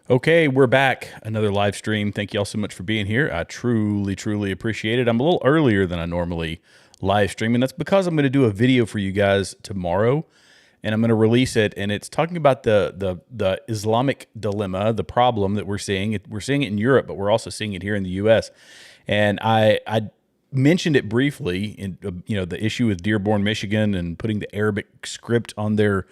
Okay, we're back. Another live stream. Thank you all so much for being here. I truly, truly appreciate it. I'm a little earlier than I normally live stream, and that's because I'm going to do a video for you guys tomorrow, and I'm going to release it, and it's talking about the Islamic dilemma, the problem that we're seeing. We're seeing it in Europe, but we're also seeing it here in the U.S., and I mentioned it briefly in the issue with Dearborn, Michigan, and putting the Arabic script on their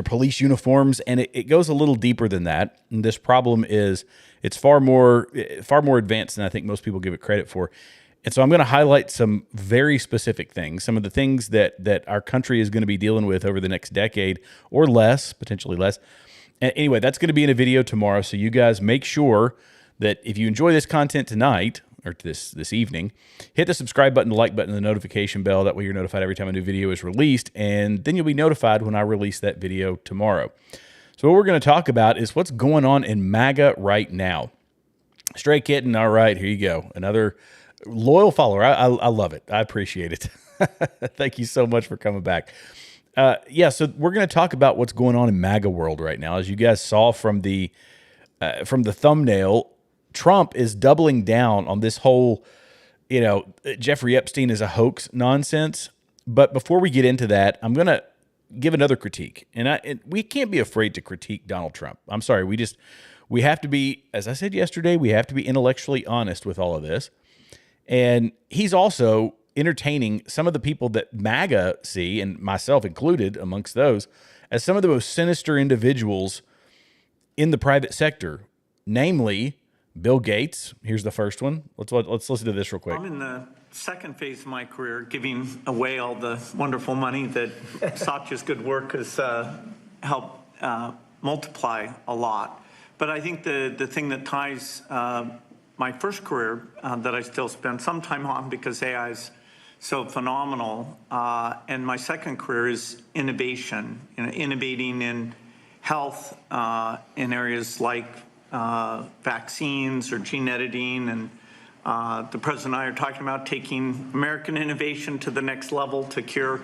police uniforms, and it goes a little deeper than that. And this problem it's far more advanced than I think most people give it credit for. And so I'm going to highlight some very specific things, some of the things that our country is going to be dealing with over the next decade or less, potentially less. And anyway, that's going to be in a video tomorrow. So you guys make sure that if you enjoy this content tonight, or this evening, hit the subscribe button, the like button, and the notification bell. That way you're notified every time a new video is released, and then you'll be notified when I release that video tomorrow. So what we're going to talk about is what's going on in MAGA right now. Stray Kitten, all right, here you go. Another loyal follower. I love it. I appreciate it. Thank you so much for coming back. So we're going to talk about what's going on in MAGA world right now. As you guys saw from the thumbnail, Trump is doubling down on this whole, Jeffrey Epstein is a hoax nonsense. But before we get into that, I'm going to give another critique. And we can't be afraid to critique Donald Trump. I'm sorry. We have to be, as I said yesterday, we have to be intellectually honest with all of this. And he's also entertaining some of the people that MAGA see, and myself included amongst those, as some of the most sinister individuals in the private sector, namely Bill Gates. Here's the first one. Let's listen to this real quick. I'm in the second phase of my career, giving away all the wonderful money that Satya's good work has helped multiply a lot. But I think the thing that ties my first career that I still spend some time on because AI is so phenomenal, and my second career is innovation. Innovating in health in areas like vaccines or gene editing, and the president and I are talking about taking American innovation to the next level to cure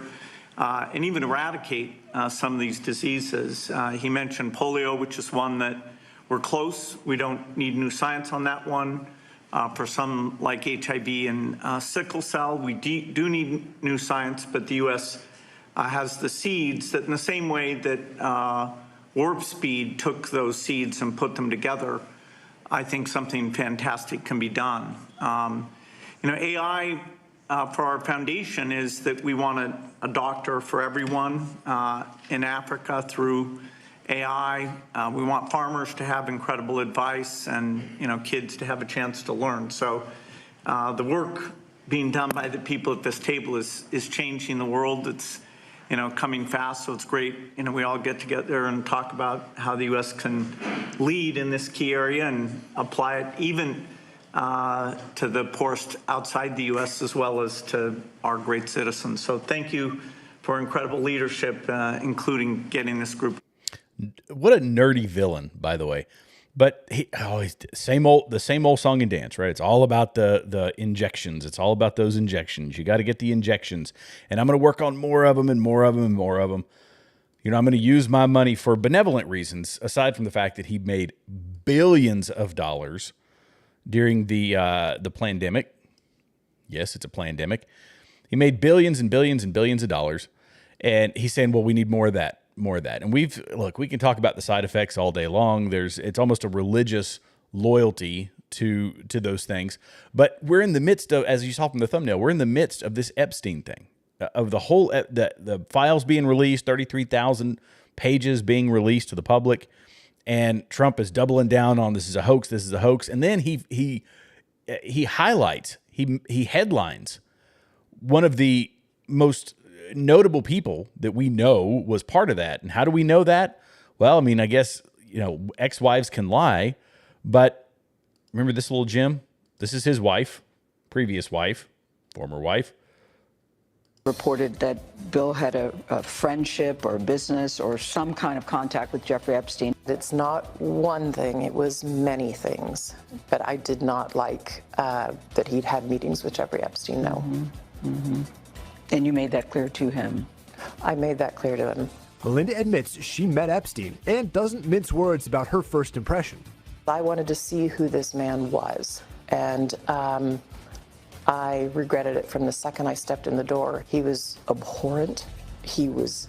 and even eradicate some of these diseases. He mentioned polio, which is one that we're close. We don't need new science on that one. For some like HIV and sickle cell, we do need new science, but the U.S. Has the seeds that in the same way that Warp Speed took those seeds and put them together, I think something fantastic can be done. AI for our foundation is that we want a doctor for everyone in Africa through AI. We want farmers to have incredible advice and kids to have a chance to learn. So the work being done by the people at this table is changing the world. It's coming fast, so it's great. We all get together and talk about how the U.S. can lead in this key area and apply it even to the poorest outside the U.S. as well as to our great citizens. So thank you for incredible leadership, including getting this group. What a nerdy villain, by the way. But he's the same old song and dance, right? It's all about the injections. It's all about those injections. You got to get the injections. And I'm going to work on more of them and more of them and more of them. I'm going to use my money for benevolent reasons, aside from the fact that he made billions of dollars during the pandemic. Yes, it's a pandemic. He made billions and billions and billions of dollars. And he's saying, well, we need more of that. And we can talk about the side effects all day long. It's almost a religious loyalty to those things. But we're in the midst of, as you saw from the thumbnail, we're in the midst of this Epstein thing, of the whole, the files being released, 33,000 pages being released to the public. And Trump is doubling down on this is a hoax. And then he highlights, he headlines one of the most notable people that we know was part of that. And how do we know that? Well, I guess, ex-wives can lie, but remember this little Jim? This is his wife, previous wife, former wife. Reported that Bill had a friendship or business or some kind of contact with Jeffrey Epstein. It's not one thing, it was many things. But I did not like that he'd had meetings with Jeffrey Epstein, no. And you made that clear to him? I made that clear to him. Melinda admits she met Epstein and doesn't mince words about her first impression. I wanted to see who this man was, and I regretted it from the second I stepped in the door. He was abhorrent. He was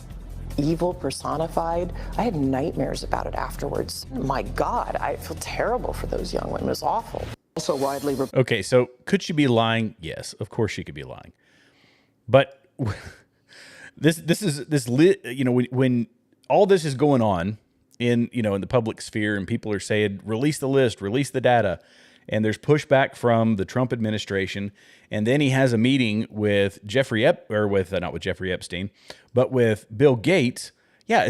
evil personified. I had nightmares about it afterwards. My God, I feel terrible for those young women. It was awful. Also widely Okay, so could she be lying? Yes, of course she could be lying. But when all this is going on in the public sphere and people are saying release the list, release the data, and there's pushback from the Trump administration, and then he has a meeting with not with Jeffrey Epstein, but with Bill Gates. Yeah,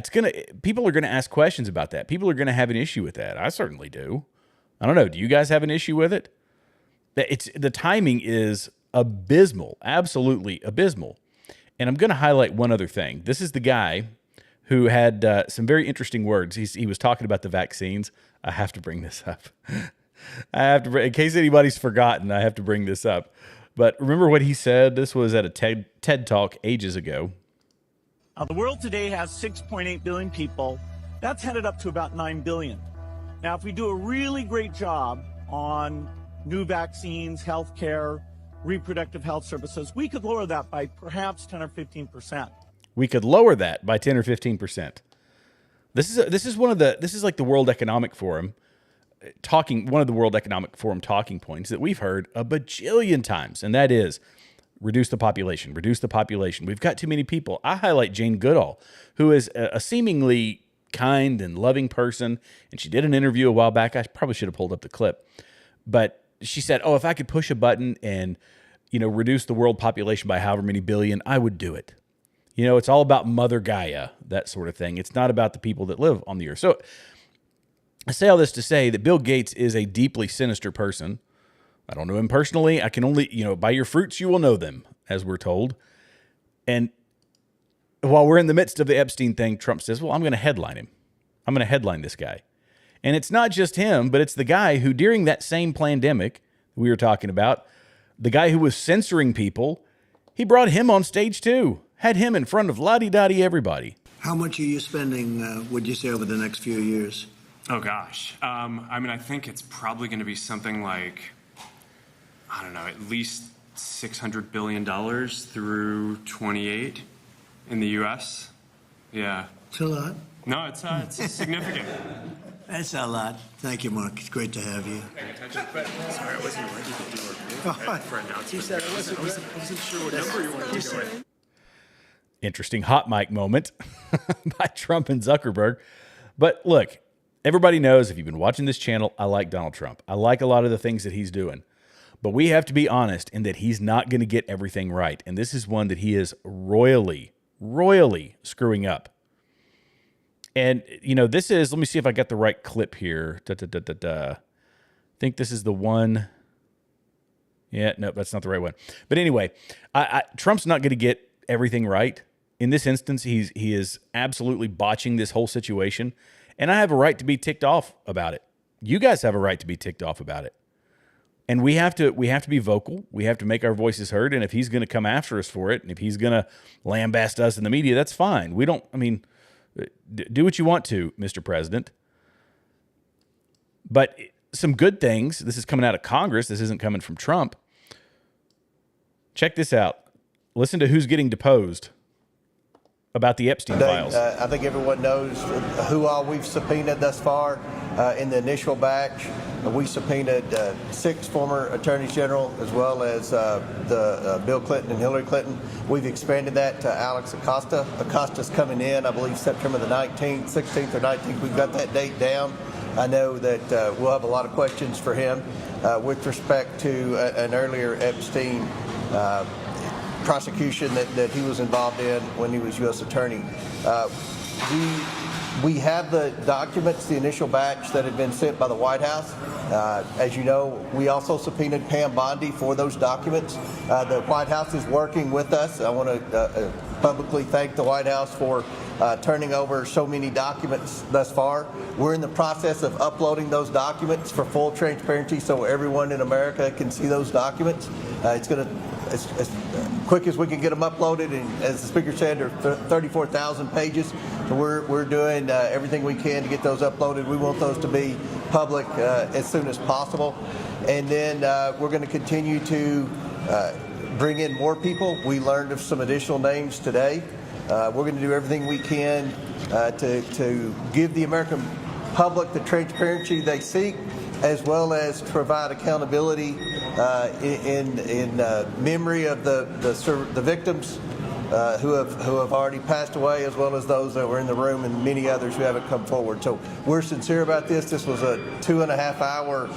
people are gonna ask questions about that. People are gonna have an issue with that. I certainly do. I don't know. Do you guys have an issue with it? The timing is abysmal, absolutely abysmal. And I'm going to highlight one other thing. This is the guy who had some very interesting words. He was talking about the vaccines. I have to bring this up. In case anybody's forgotten, I have to bring this up. But remember what he said? This was at a TED Talk ages ago. The world today has 6.8 billion people. That's headed up to about 9 billion. Now, if we do a really great job on new vaccines, healthcare, reproductive health services, we could lower that by perhaps 10 or 15%. We could lower that by 10 or 15%. This is like the World Economic Forum one of the World Economic Forum talking points that we've heard a bajillion times, and that is reduce the population, reduce the population. We've got too many people. I highlight Jane Goodall, who is a seemingly kind and loving person, and she did an interview a while back. I probably should have pulled up the clip, but she said, "Oh, if I could push a button and reduce the world population by however many billion, I would do it." It's all about Mother Gaia, that sort of thing. It's not about the people that live on the earth. So I say all this to say that Bill Gates is a deeply sinister person. I don't know him personally. I can only, by your fruits you will know them, as we're told. And while we're in the midst of the Epstein thing, Trump says, well, I'm going to headline him. I'm going to headline this guy. And it's not just him, but it's the guy who, during that same pandemic we were talking about, the guy who was censoring people, he brought him on stage too. Had him in front of la-di-da-di everybody. How much are you spending, would you say, over the next few years? Oh, gosh. I think it's probably going to be something like, I don't know, at least $600 billion through 28 in the U.S. Yeah. It's a lot. No, it's significant. That's a lot. Thank you, Mark. It's great to have you. Sorry, I wasn't ready to do our for announcement. I wasn't sure what number you wanted to go with. Interesting hot mic moment by Trump and Zuckerberg. But look, everybody knows, if you've been watching this channel, I like Donald Trump. I like a lot of the things that he's doing. But we have to be honest in that he's not going to get everything right. And this is one that he is royally screwing up. And, this is, let me see if I got the right clip here. I think this is the one. Yeah, no, that's not the right one. But anyway, Trump's not going to get everything right. In this instance, he is absolutely botching this whole situation. And I have a right to be ticked off about it. You guys have a right to be ticked off about it. And we have to be vocal. We have to make our voices heard. And if he's going to come after us for it, and if he's going to lambaste us in the media, that's fine. Do what you want to, Mr. President. But some good things. This is coming out of Congress. This isn't coming from Trump. Check this out. Listen to who's getting deposed about the Epstein files. I think everyone knows who all we've subpoenaed thus far. In the initial batch, we subpoenaed 6 former attorneys general, as well as Bill Clinton and Hillary Clinton. We've expanded that to Alex Acosta. Acosta's coming in, I believe, September the 19th, 16th or 19th. We've got that date down. I know that we'll have a lot of questions for him with respect to an earlier Epstein prosecution that he was involved in when he was U.S. attorney. We have the documents, the initial batch that had been sent by the White House. As you know, we also subpoenaed Pam Bondi for those documents. The White House is working with us. I want to publicly thank the White House for turning over so many documents thus far. We're in the process of uploading those documents for full transparency so everyone in America can see those documents. as quick as we can get them uploaded. And as the speaker said, they're 34,000 pages. So we're doing everything we can to get those uploaded. We want those to be public as soon as possible. And then we're going to continue to bring in more people. We learned of some additional names today. We're going to do everything we can to give the American public the transparency they seek, as well as provide accountability in memory of the victims who have already passed away, as well as those that were in the room and many others who haven't come forward. So we're sincere about this. This was a 2.5-hour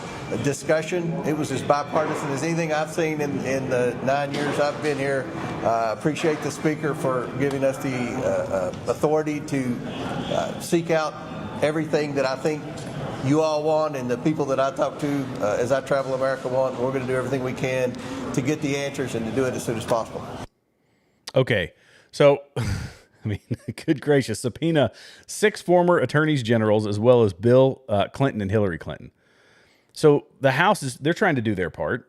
discussion. It was as bipartisan as anything I've seen in the 9 years I've been here. Appreciate the speaker for giving us the authority to seek out everything that I think you all want and the people that I talk to as I travel America want. We're going to do everything we can to get the answers and to do it as soon as possible. Okay, so, I mean, good gracious, subpoena 6 former attorneys generals as well as Bill Clinton and Hillary Clinton. So the House they're trying to do their part,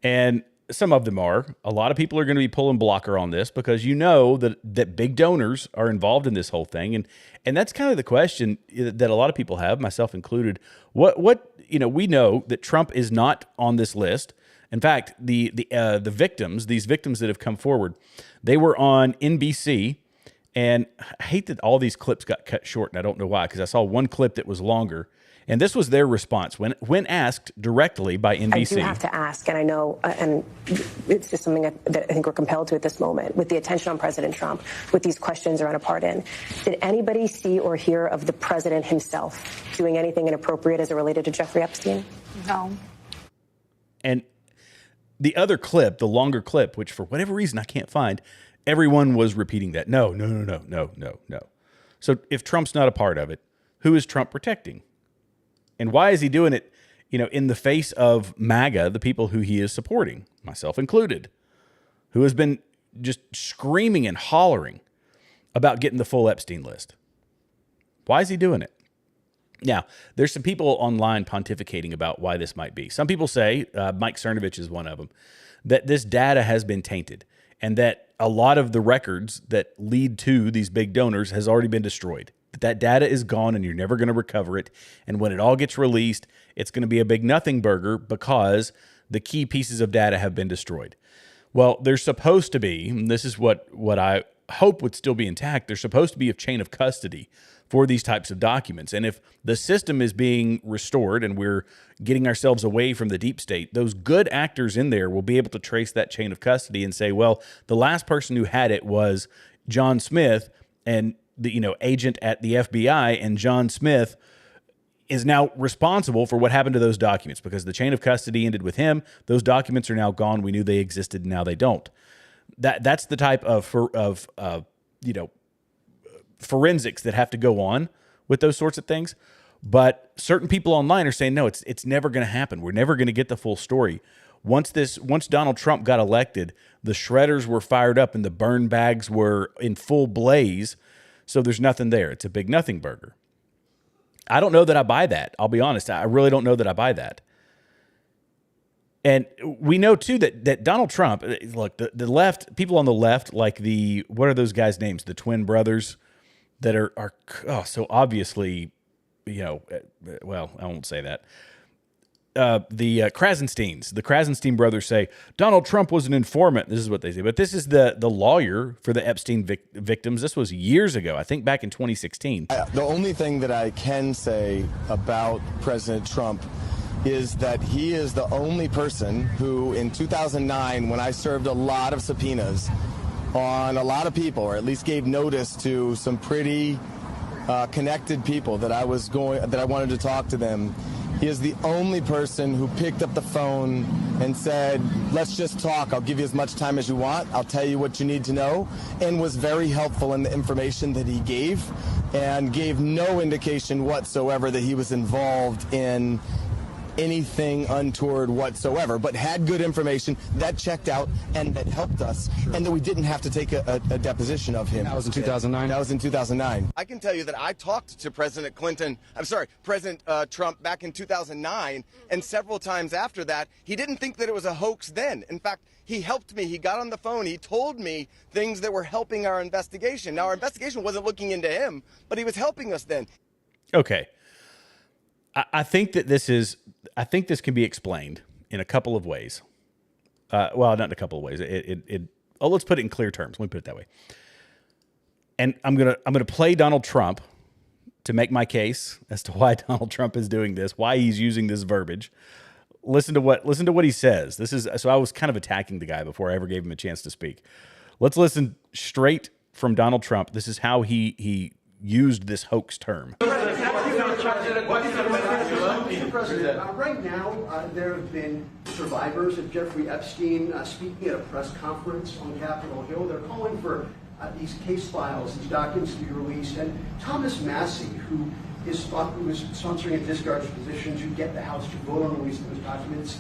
and some of them are. A lot of people are going to be pulling blocker on this because you know that big donors are involved in this whole thing, and that's kind of the question that a lot of people have, myself included. What we know that Trump is not on this list. In fact, the victims, these victims that have come forward, they were on NBC, and I hate that all these clips got cut short, and I don't know why, because I saw one clip that was longer, and this was their response when asked directly by NBC. I do have to ask, and I know, and it's just something that I think we're compelled to at this moment, with the attention on President Trump, with these questions around a pardon. Did anybody see or hear of the president himself doing anything inappropriate as it related to Jeffrey Epstein? No. And the other clip, the longer clip, which for whatever reason I can't find, everyone was repeating that. No. So if Trump's not a part of it, who is Trump protecting? And why is he doing it, in the face of MAGA, the people who he is supporting, myself included, who has been just screaming and hollering about getting the full Epstein list? Why is he doing it? Now, there's some people online pontificating about why this might be. Some people say, Mike Cernovich is one of them, that this data has been tainted and that a lot of the records that lead to these big donors has already been destroyed. That data is gone and you're never going to recover it. And when it all gets released, it's going to be a big nothing burger because the key pieces of data have been destroyed. Well, there's supposed to be, and this is what I hope would still be intact, there's supposed to be a chain of custody for these types of documents. And if the system is being restored and we're getting ourselves away from the deep state, those good actors in there will be able to trace that chain of custody and say, well, the last person who had it was John Smith, and the agent at the FBI, and John Smith is now responsible for what happened to those documents because the chain of custody ended with him. Those documents are now gone. We knew they existed, and now they don't. That's the type of forensics that have to go on with those sorts of things. But certain people online are saying, no, it's never going to happen. We're never going to get the full story. Once Donald Trump got elected, the shredders were fired up and the burn bags were in full blaze. So there's nothing there. It's a big nothing burger. I don't know that I buy that. I'll be honest. I really don't know that I buy that. And we know, too, that Donald Trump, look, the left, people on the left, like what are those guys' names? The twin brothers that are so obviously, well, I won't say that. The Krasenstein brothers say Donald Trump was an informant. This is what they say. But this is the lawyer for the Epstein victims. This was years ago, I think back in 2016. The only thing that I can say about President Trump is that he is the only person who, in 2009, when I served a lot of subpoenas on a lot of people, or at least gave notice to some pretty connected people that I wanted to talk to them, he is the only person who picked up the phone and said, let's just talk. I'll give you as much time as you want. I'll tell you what you need to know, and was very helpful in the information that he gave and gave no indication whatsoever that he was involved in anything untoward whatsoever, but had good information that checked out and that helped us, and that we didn't have to take a deposition of him. That was in 2009? That was in 2009. I can tell you that I talked to President Trump back in 2009, and several times after that, he didn't think that it was a hoax then. In fact, he helped me. He got on the phone. He told me things that were helping our investigation. Now, our investigation wasn't looking into him, but he was helping us then. Okay. I think this can be explained in a couple of ways. Well, not in a couple of ways. Let's put it in clear terms. Let me put it that way. And I'm gonna play Donald Trump to make my case as to why Donald Trump is doing this, why he's using this verbiage. Listen to what he says. So I was kind of attacking the guy before I ever gave him a chance to speak. Let's listen straight from Donald Trump. This is how he used this hoax term. Mr. President, right now there have been survivors of Jeffrey Epstein speaking at a press conference on Capitol Hill. They're calling for these case files, these documents to be released. And Thomas Massey, who was sponsoring a discharge position to get the House to vote on releasing those documents,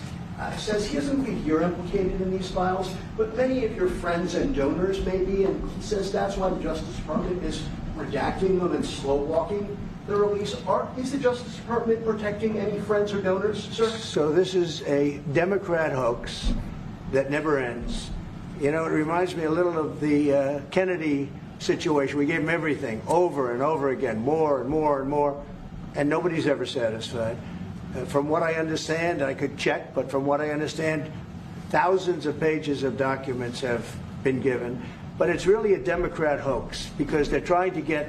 says he doesn't believe you're implicated in these files, but many of your friends and donors may be, and he says that's why the Justice Department is redacting them and slow walking the release. Is the Justice Department protecting any friends or donors, sir? So this is a Democrat hoax that never ends. You know, it reminds me a little of the Kennedy situation. We gave him everything over and over again, more and more and more, and nobody's ever satisfied. From what I understand, I could check, but from what I understand, thousands of pages of documents have been given. But it's really a Democrat hoax because they're trying to get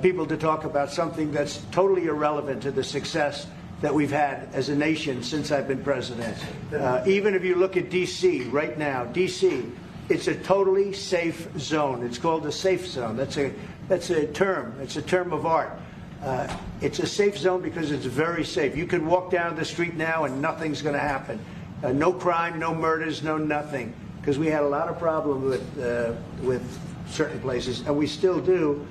people to talk about something that's totally irrelevant to the success that we've had as a nation since I've been president. Even if you look at D.C. right now, D.C., it's a totally safe zone. It's called a safe zone. That's a term. It's a term of art. It's a safe zone because it's very safe. You can walk down the street now and nothing's going to happen. No crime, no murders, no nothing. Because we had a lot of problems with certain places, and we still do.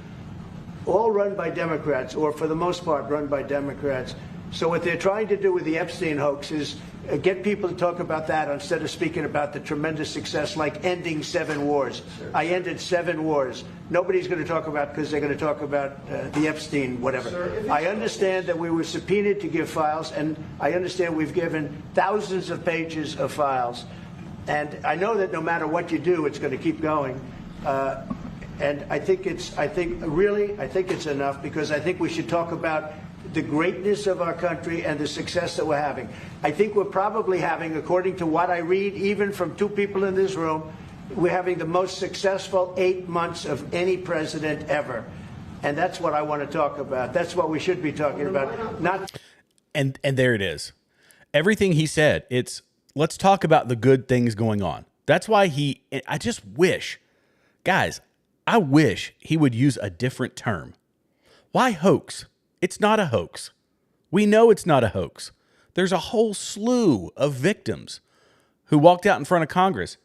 All run by Democrats, or for the most part run by Democrats. So what they're trying to do with the Epstein hoax is get people to talk about that instead of speaking about the tremendous success like ending 7 wars. I ended 7 wars. Nobody's going to talk about because they're going to talk about the Epstein whatever. Sir, I understand that we were subpoenaed to give files, and I understand we've given thousands of pages of files. And I know that no matter what you do, it's going to keep going. And I think it's enough because I think we should talk about the greatness of our country and the success that we're having. I think we're probably having, according to what I read, even from 2 people in this room, we're having the most successful 8 months of any president ever. And that's what I want to talk about. That's what we should be talking about. And there it is. Everything he said, it's let's talk about the good things going on. That's why I just wish, guys, I wish he would use a different term. Why hoax? It's not a hoax. We know it's not a hoax. There's a whole slew of victims who walked out in front of Congress.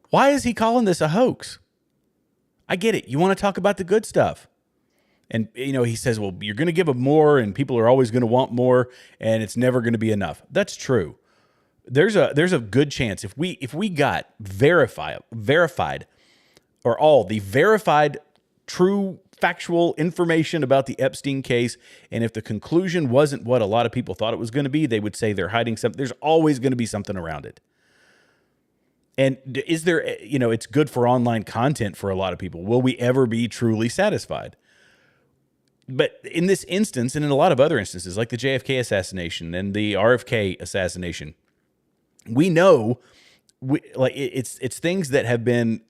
Why is he calling this a hoax? I get it. You want to talk about the good stuff. And, you know, he says, well, you're going to give them more and people are always going to want more and it's never going to be enough. That's true. There's a good chance if we got verified or all the verified true factual information about the Epstein case, and if the conclusion wasn't what a lot of people thought it was going to be, they would say they're hiding something. There's always going to be something around it. And is there, you know, it's good for online content for a lot of people. Will we ever be truly satisfied? But in this instance, and in a lot of other instances, like the JFK assassination and the RFK assassination, we know it's things that have been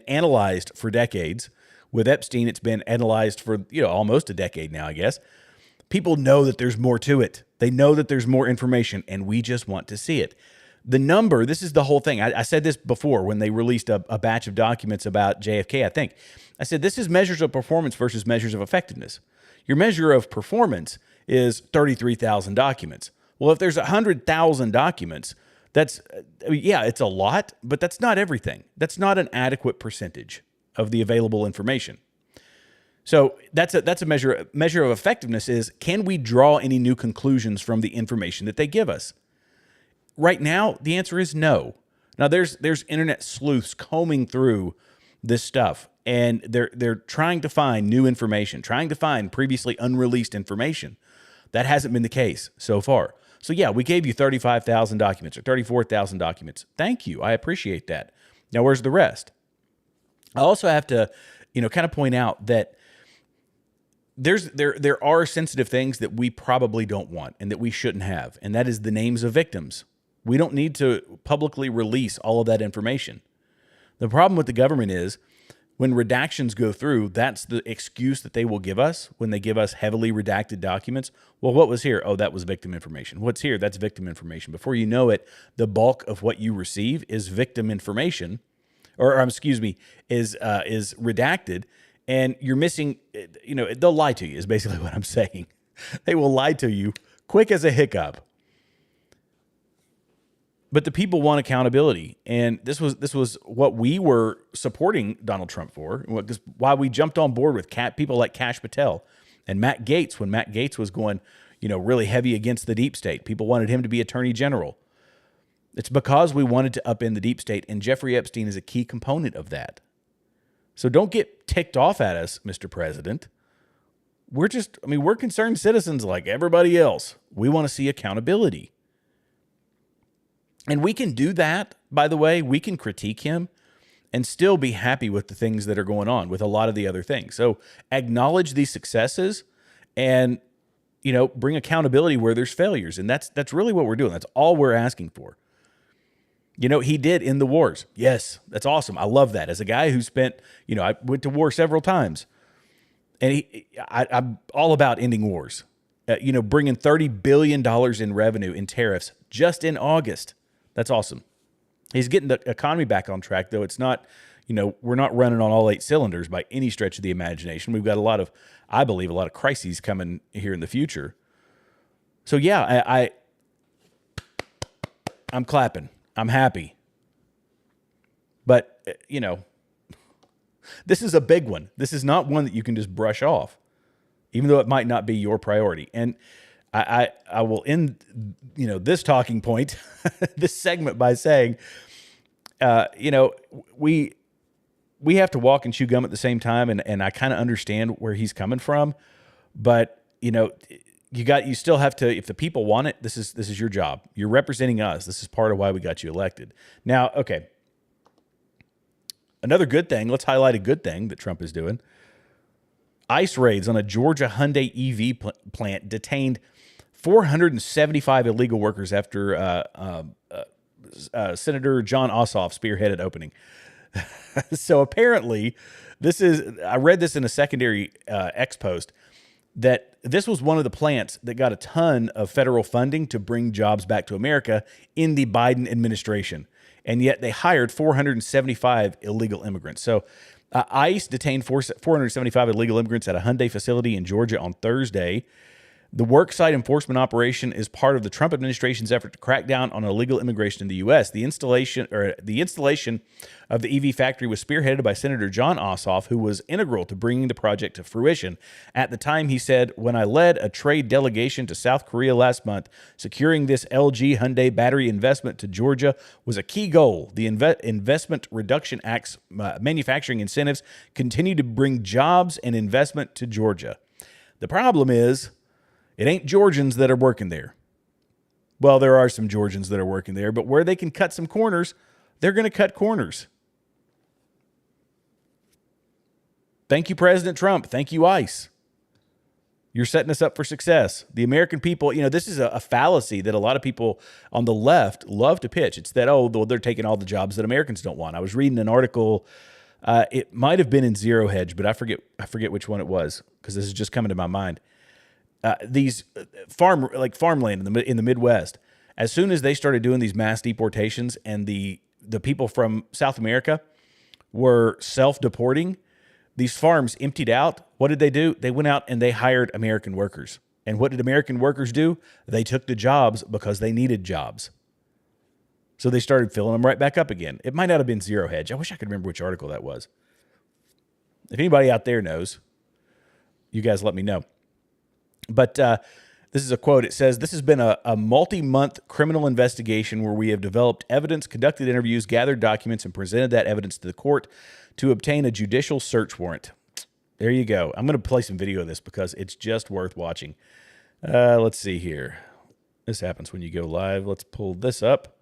analyzed for decades. With Epstein, it's been analyzed for almost a decade now, I guess. People know that there's more to it. They know that there's more information, and we just want to see it. The number, this is the whole thing. I said this before when they released a batch of documents about JFK, I think. I said this is measures of performance versus measures of effectiveness. Your measure of performance is 33,000 documents. Well, if there's 100,000 documents, it's a lot, but that's not everything. That's not an adequate percentage of the available information. So that's a measure of effectiveness is, can we draw any new conclusions from the information that they give us? right now, the answer is no. Now, there's internet sleuths combing through this stuff, and they're trying to find new information, trying to find previously unreleased information. That hasn't been the case so far. So yeah, we gave you 35,000 documents or 34,000 documents. Thank you. I appreciate that. Now, where's the rest? I also have to, kind of point out that there are sensitive things that we probably don't want and that we shouldn't have, and that is the names of victims. We don't need to publicly release all of that information. The problem with the government is when redactions go through, that's the excuse that they will give us when they give us heavily redacted documents. Well, what was here? Oh, that was victim information. What's here? That's victim information. Before you know it, the bulk of what you receive is victim information, or excuse me, is redacted, and you're missing, they'll lie to you is basically what I'm saying. They will lie to you quick as a hiccup. But the people want accountability, and this was what we were supporting Donald Trump for. Why we jumped on board with people like Kash Patel and Matt Gaetz when Matt Gaetz was going, really heavy against the deep state. People wanted him to be attorney general. It's because we wanted to upend the deep state, and Jeffrey Epstein is a key component of that. So don't get ticked off at us, Mr. President. We're concerned citizens like everybody else. We want to see accountability. And we can do that, by the way. We can critique him and still be happy with the things that are going on with a lot of the other things. So acknowledge these successes and, bring accountability where there's failures. And that's really what we're doing. That's all we're asking for. He did end the wars. Yes, that's awesome. I love that. As a guy who spent, I went to war several times. And I'm all about ending wars. Bringing $30 billion in revenue in tariffs just in August. That's awesome. He's getting the economy back on track, though. It's not, we're not running on all 8 cylinders by any stretch of the imagination. We've got I believe, a lot of crises coming here in the future. So yeah, I'm clapping. I'm happy. But, this is a big one. This is not one that you can just brush off, even though it might not be your priority. And I will end, this talking point, this segment by saying, we have to walk and chew gum at the same time. And I kind of understand where he's coming from, but you still have to, if the people want it, this is your job. You're representing us. This is part of why we got you elected. Now, okay. Another good thing, let's highlight a good thing that Trump is doing. ICE raids on a Georgia Hyundai EV plant detained 475 illegal workers after Senator John Ossoff spearheaded opening. So apparently, I read this in a secondary X post, that this was one of the plants that got a ton of federal funding to bring jobs back to America in the Biden administration. And yet they hired 475 illegal immigrants. So ICE detained 475 illegal immigrants at a Hyundai facility in Georgia on Thursday. The worksite enforcement operation is part of the Trump administration's effort to crack down on illegal immigration in the U.S. The installation of the EV factory was spearheaded by Senator John Ossoff, who was integral to bringing the project to fruition. At the time, he said, "When I led a trade delegation to South Korea last month, securing this LG Hyundai battery investment to Georgia was a key goal. The Investment Reduction Act's manufacturing incentives continue to bring jobs and investment to Georgia." The problem is, it ain't Georgians that are working there. Well, there are some Georgians that are working there, but where they can cut some corners, they're going to cut corners. Thank you, President Trump. Thank you, ICE. You're setting us up for success. The American people, this is a fallacy that a lot of people on the left love to pitch. It's that, they're taking all the jobs that Americans don't want. I was reading an article. It might have been in Zero Hedge, but I forget which one it was, because this is just coming to my mind. These farmland in the Midwest, as soon as they started doing these mass deportations and the people from South America were self-deporting, these farms emptied out. What did they do? They went out and they hired American workers. And what did American workers do? They took the jobs because they needed jobs. So they started filling them right back up again. It might not have been Zero Hedge. I wish I could remember which article that was. If anybody out there knows, you guys let me know. But This is a quote. It says, "This has been a multi-month criminal investigation where we have developed evidence, conducted interviews, gathered documents, and presented that evidence to the court to obtain a judicial search warrant." There you go. I'm going to play some video of this because it's just worth watching. Let's see here. This happens when you go live. Let's pull this up.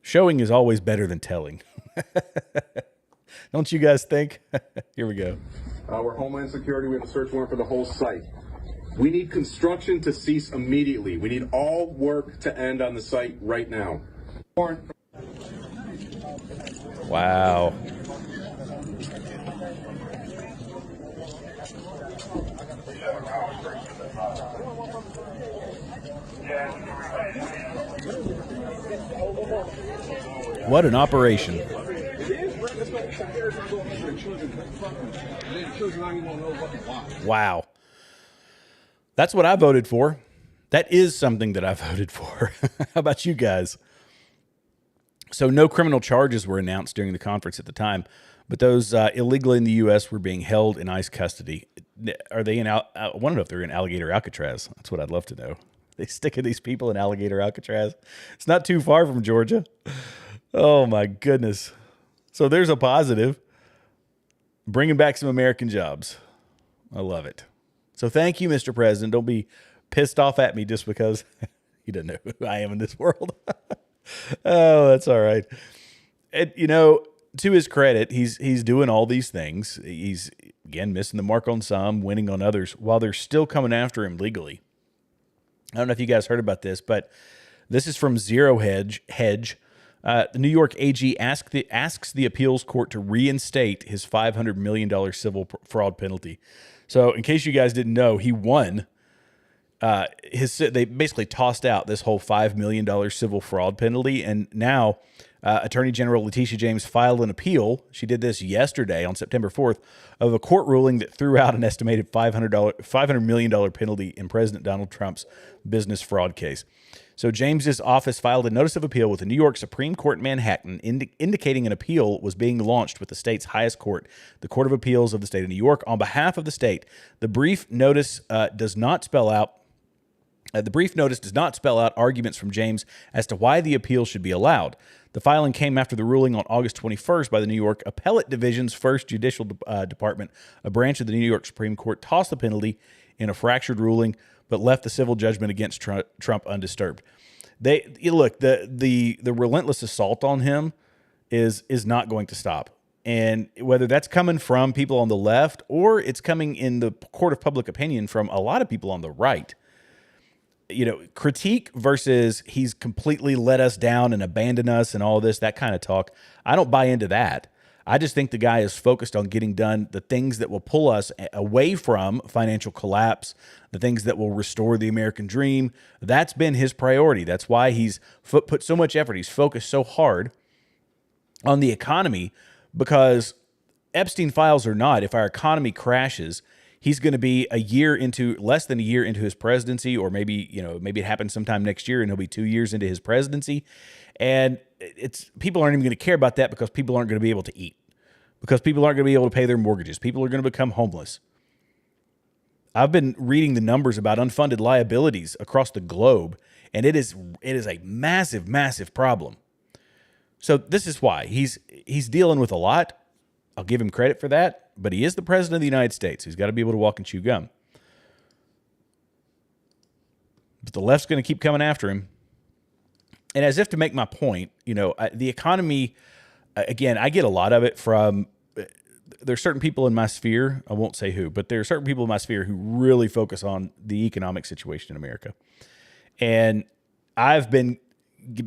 Showing is always better than telling. Don't you guys think? Here we go. We're Homeland Security. We have a search warrant for the whole site. We need construction to cease immediately. We need all work to end on the site right now. Wow. What an operation. Wow. That's what I voted for. That is something that I voted for. How about you guys? So no criminal charges were announced during the conference at the time, but those illegally in the U.S. were being held in ICE custody. Are they in? I want to know if they're in Alligator Alcatraz. That's what I'd love to know. They sticking these people in Alligator Alcatraz. It's not too far from Georgia. Oh my goodness. So there's a positive. Bringing back some American jobs. I love it. So thank you, Mr. President. Don't be pissed off at me just because you don't know who I am in this world. Oh, that's all right. And, you know, to his credit, he's doing all these things. He's, again, missing the mark on some, winning on others, while they're still coming after him legally. I don't know if you guys heard about this, but this is from Zero Hedge. The New York AG asks the appeals court to reinstate his $500 million civil fraud penalty. So in case you guys didn't know, he won. They basically tossed out this whole $5 million civil fraud penalty. And now Attorney General Letitia James filed an appeal. She did this yesterday on September 4th of a court ruling that threw out an estimated $500 million penalty in President Donald Trump's business fraud case. So James's office filed a notice of appeal with the New York Supreme Court in Manhattan, indicating an appeal was being launched with the state's highest court, the Court of Appeals of the state of New York, on behalf of the state. The brief notice does not spell out arguments from James as to why the appeal should be allowed. The filing came after the ruling on August 21st by the New York Appellate Division's First Judicial Department, a branch of the New York Supreme Court, tossed the penalty in a fractured ruling, but left the civil judgment against Trump undisturbed. The relentless assault on him is not going to stop. And whether that's coming from people on the left or it's coming in the court of public opinion from a lot of people on the right, you know, critique versus he's completely let us down and abandoned us and all this, that kind of talk, I don't buy into that. I just think the guy is focused on getting done the things that will pull us away from financial collapse, the things that will restore the American dream. That's been his priority. That's why he's put so much effort. He's focused so hard on the economy, because Epstein files or not, if our economy crashes, he's going to be less than a year into his presidency, or maybe it happens sometime next year and he'll be 2 years into his presidency. And people aren't even going to care about that, because people aren't going to be able to eat, because people aren't going to be able to pay their mortgages. People are going to become homeless. I've been reading the numbers about unfunded liabilities across the globe, and it is a massive, massive problem. So this is why he's dealing with a lot. I'll give him credit for that, but he is the president of the United States. He's got to be able to walk and chew gum. But the left's going to keep coming after him. And as if to make my point, the economy, again, I get a lot of it from, there's certain people in my sphere, I won't say who, but there are certain people in my sphere who really focus on the economic situation in America. And I've been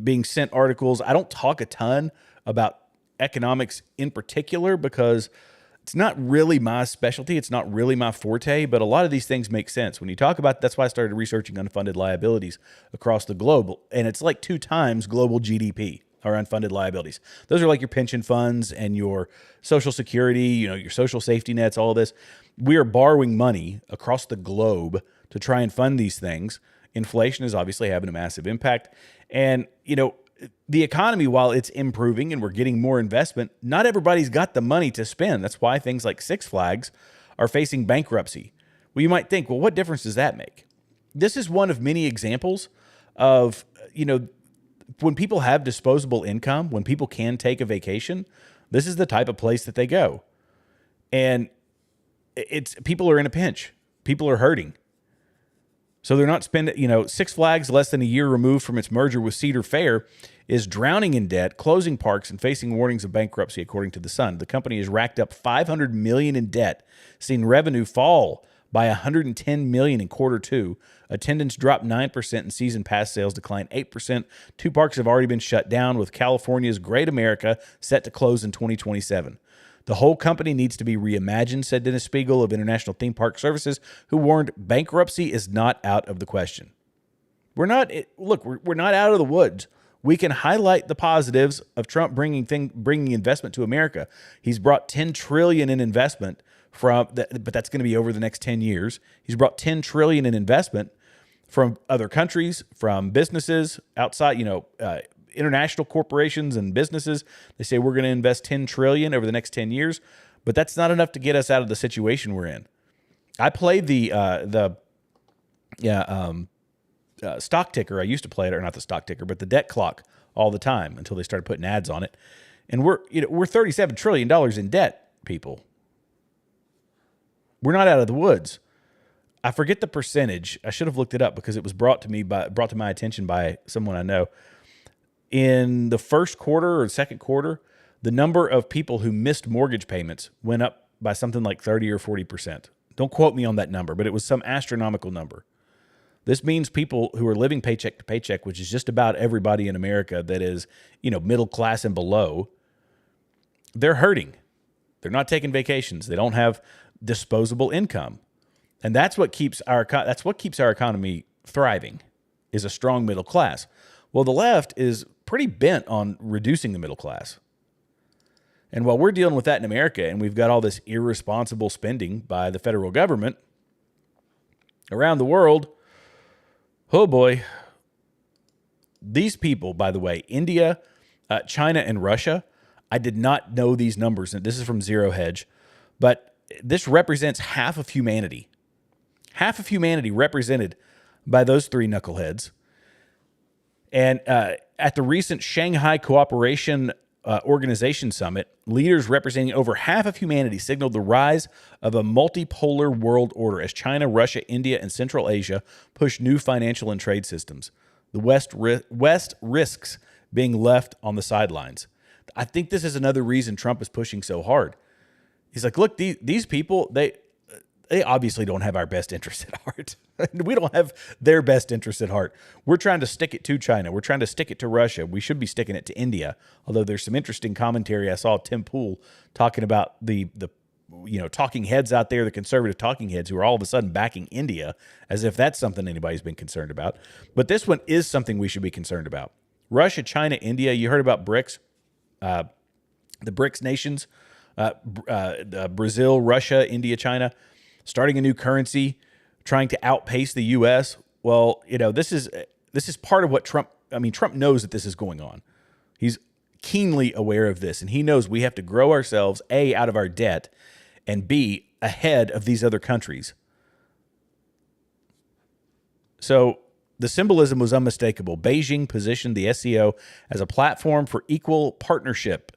being sent articles. I don't talk a ton about economics in particular, because it's not really my specialty. It's not really my forte, but a lot of these things make sense. When you talk about, that's why I started researching unfunded liabilities across the globe. And it's like 2 times global GDP are unfunded liabilities. Those are like your pension funds and your Social Security, your social safety nets, all this. We are borrowing money across the globe to try and fund these things. Inflation is obviously having a massive impact. And, the economy, while it's improving and we're getting more investment, not everybody's got the money to spend. That's why things like Six Flags are facing bankruptcy. Well, you might think, well, what difference does that make? This is one of many examples of, when people have disposable income, when people can take a vacation, this is the type of place that they go. And people are in a pinch. People are hurting. So they're not spending, Six Flags, less than a year removed from its merger with Cedar Fair, is drowning in debt, closing parks, and facing warnings of bankruptcy, according to The Sun. The company has racked up $500 million in debt, seen revenue fall by $110 million in quarter two. Attendance dropped 9% and season pass sales declined 8%. Two parks have already been shut down, with California's Great America set to close in 2027. The whole company needs to be reimagined, said Dennis Spiegel of International Theme Park Services, who warned bankruptcy is not out of the question. We're not out of the woods. We can highlight the positives of Trump bringing investment to America. He's brought $10 trillion in investment but that's going to be over the next 10 years. He's brought $10 trillion in investment from other countries, from businesses outside, international corporations and businesses. They say we're going to invest $10 trillion over the next 10 years, but that's not enough to get us out of the situation we're in. I played the stock ticker. I used to play it, or not the stock ticker, but the debt clock all the time until they started putting ads on it. And we're $37 trillion in debt, people. We're not out of the woods. I forget the percentage. I should have looked it up because it was brought to my attention by someone I know. In the first quarter or second quarter, the number of people who missed mortgage payments went up by something like 30 or 40%. Don't quote me on that number, but it was some astronomical number. This means people who are living paycheck to paycheck, which is just about everybody in America that is, middle class and below, they're hurting. They're not taking vacations. They don't have disposable income. And that's what keeps our economy thriving, is a strong middle class. Well, the left is pretty bent on reducing the middle class. And while we're dealing with that in America, and we've got all this irresponsible spending by the federal government around the world, oh boy, these people, by the way, India, China, and Russia, I did not know these numbers, and this is from Zero Hedge, but this represents half of humanity. Half of humanity represented by those three knuckleheads. And at the recent Shanghai Cooperation Organization Summit, leaders representing over half of humanity signaled the rise of a multipolar world order as China, Russia, India, and Central Asia push new financial and trade systems. The West risks being left on the sidelines. I think this is another reason Trump is pushing so hard. He's like, look, these people, they obviously don't have our best interest at heart. We don't have their best interest at heart. We're trying to stick it to China. We're trying to stick it to Russia. We should be sticking it to India. Although there's some interesting commentary. I saw Tim Pool talking about the talking heads out there, the conservative talking heads who are all of a sudden backing India, as if that's something anybody's been concerned about. But this one is something we should be concerned about. Russia, China, India. You heard about BRICS, the BRICS nations. Brazil, Russia, India, China, starting a new currency, trying to outpace the U.S. Well, this is part of what Trump knows that this is going on. He's keenly aware of this, and he knows we have to grow ourselves, A, out of our debt, and B, ahead of these other countries. So the symbolism was unmistakable. Beijing positioned the SCO as a platform for equal partnership,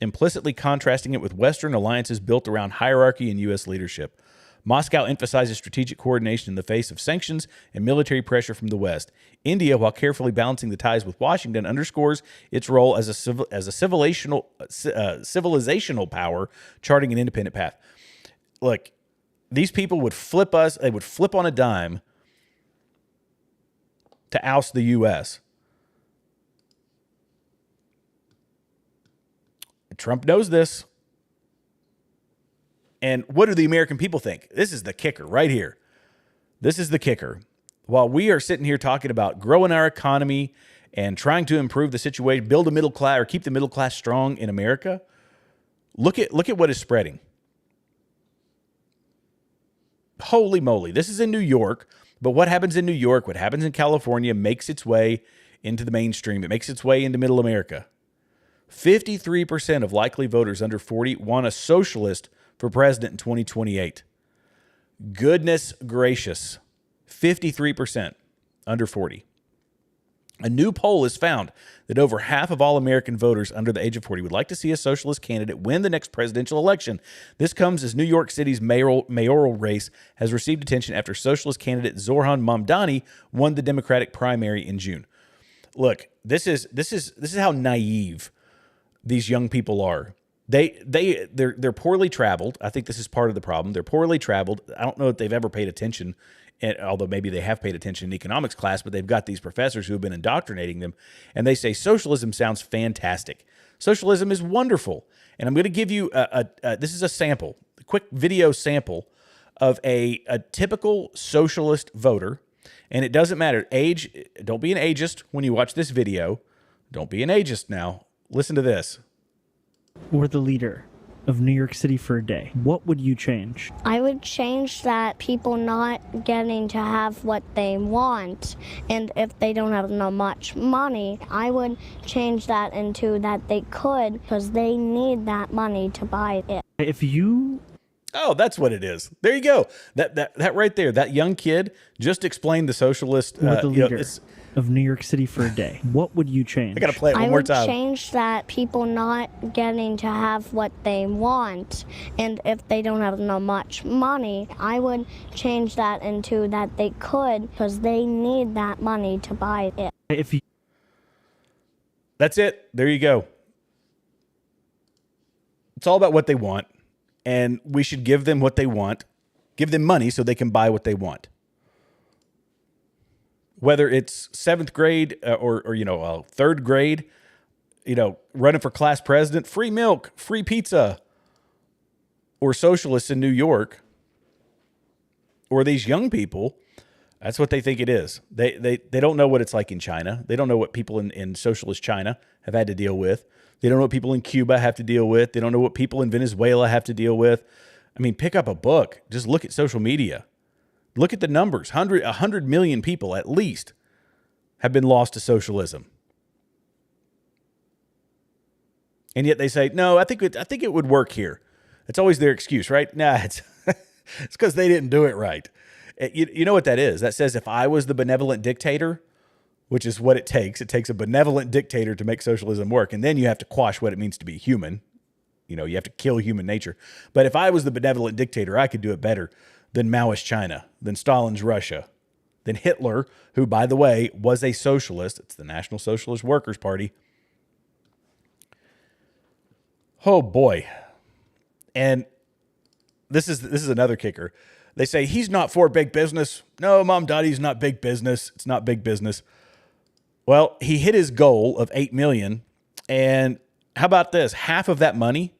implicitly contrasting it with Western alliances built around hierarchy and U.S. leadership. Moscow emphasizes strategic coordination in the face of sanctions and military pressure from the West. India, while carefully balancing the ties with Washington, underscores its role as a civilizational power, charting an independent path. Look, these people would flip us. They would flip on a dime to oust the U.S. Trump knows this. And what do the American people think? This is the kicker right here. This is the kicker. While we are sitting here talking about growing our economy and trying to improve the situation, build a middle class or keep the middle class strong in America, look at what is spreading. Holy moly. This is in New York, but what happens in New York, what happens in California makes its way into the mainstream. It makes its way into middle America. 53% of likely voters under 40 want a socialist for president in 2028. Goodness gracious. 53% under 40. A new poll has found that over half of all American voters under the age of 40 would like to see a socialist candidate win the next presidential election. This comes as New York City's mayoral race has received attention after socialist candidate Zoran Mamdani won the Democratic primary in June. Look, this is how naive these young people are. They're poorly traveled. I think this is part of the problem. They're poorly traveled. I don't know if they've ever paid attention, although maybe they have paid attention in economics class, but they've got these professors who have been indoctrinating them, and they say socialism sounds fantastic. Socialism is wonderful. And I'm going to give you this is a sample, a quick video sample of a typical socialist voter. And it doesn't matter. Age, don't be an ageist when you watch this video. Don't be an ageist now. Listen to this. Or the leader of New York City for a day, what would you change? I would change that people not getting to have what they want, and if they don't have much money, I would change that into that they could, because they need that money to buy it. If you... Oh, that's what it is. There you go. That right there, that young kid just explained the socialist... Or the leader of New York City for a day, what would you change? I got to play it one more time. I would change that people not getting to have what they want, and if they don't have much money, I would change that into that they could, because they need that money to buy it. That's it. There you go. It's all about what they want, and we should give them what they want, give them money so they can buy what they want. Whether it's 7th grade or 3rd grade, running for class president, free milk, free pizza, or socialists in New York, or these young people, that's what they think it is. They don't know what it's like in China. They don't know what people in socialist China have had to deal with. They don't know what people in Cuba have to deal with. They don't know what people in Venezuela have to deal with. I mean, pick up a book. Just look at social media. Look at the numbers. 100 million people at least have been lost to socialism. And yet they say, no, I think it would work here. It's always their excuse, right? Nah, it's because they didn't do it right. You know what that is? That says if I was the benevolent dictator, which is what it takes a benevolent dictator to make socialism work. And then you have to quash what it means to be human. You have to kill human nature. But if I was the benevolent dictator, I could do it better than Maoist China, than Stalin's Russia, than Hitler, who, by the way, was a socialist. It's the National Socialist Workers' Party. Oh, boy. And this is another kicker. They say, he's not for big business. No, Mamdani's not big business. It's not big business. Well, he hit his goal of $8 million. And how about this? Half of that money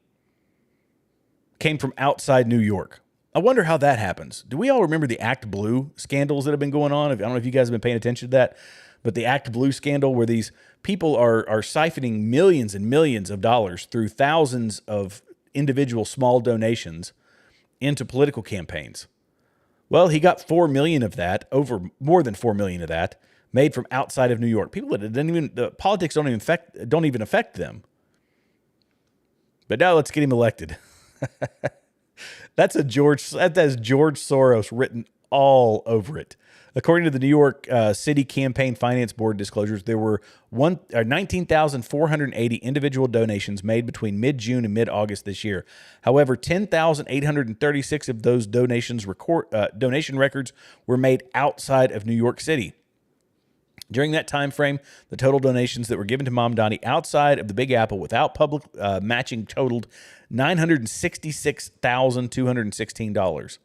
came from outside New York. I wonder how that happens. Do we all remember the Act Blue scandals that have been going on? I don't know if you guys have been paying attention to that, but the Act Blue scandal where these people are siphoning millions and millions of dollars through thousands of individual small donations into political campaigns. Well, he got 4 million of that, over more than 4 million of that, made from outside of New York. People that the politics don't even affect them. But now let's get him elected. That has George Soros written all over it. According to the New York City Campaign Finance Board disclosures, there were 19,480 individual donations made between mid-June and mid-August this year. However, 10,836 of those donation records were made outside of New York City. During that time frame, the total donations that were given to Mamdani outside of the Big Apple without public matching totaled $966,216.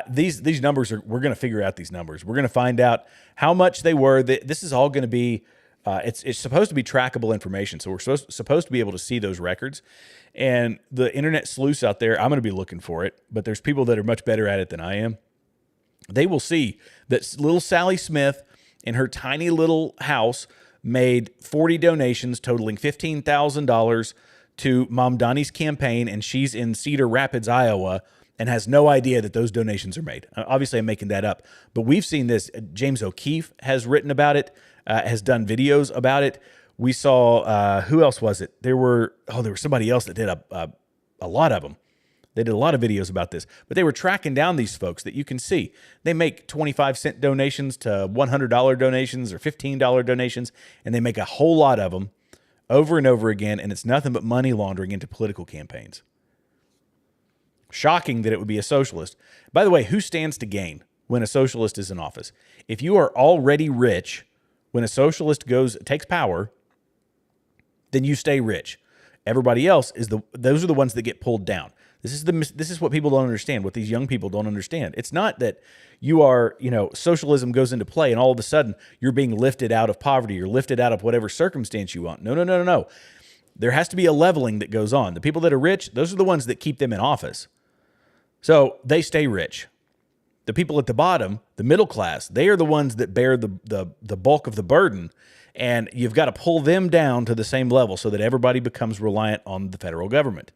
These numbers we're going to figure out these numbers. We're going to find out how much they were. This is all going to be, it's supposed to be trackable information. So we're supposed to be able to see those records. And the internet sleuths out there, I'm going to be looking for it, but there's people that are much better at it than I am. They will see that little Sally Smith in her tiny little house made 40 donations totaling $15,000 to Mamdani's campaign, and she's in Cedar Rapids, Iowa, and has no idea that those donations are made. Obviously, I'm making that up, but we've seen this. James O'Keefe has written about it, has done videos about it. We saw, who else was it? There was somebody else that did a lot of them. They did a lot of videos about this, but they were tracking down these folks that you can see. They make 25-cent donations to $100 donations or $15 donations, and they make a whole lot of them over and over again, and it's nothing but money laundering into political campaigns. Shocking that it would be a socialist. By the way, who stands to gain when a socialist is in office? If you are already rich, when a socialist takes power, then you stay rich. Everybody else those are the ones that get pulled down. This is what people don't understand, what these young people don't understand. It's not that you are, socialism goes into play and all of a sudden you're being lifted out of poverty or lifted out of whatever circumstance you want. No. There has to be a leveling that goes on. The people that are rich, those are the ones that keep them in office. So they stay rich. The people at the bottom, the middle class, they are the ones that bear the bulk of the burden. And you've got to pull them down to the same level so that everybody becomes reliant on the federal government.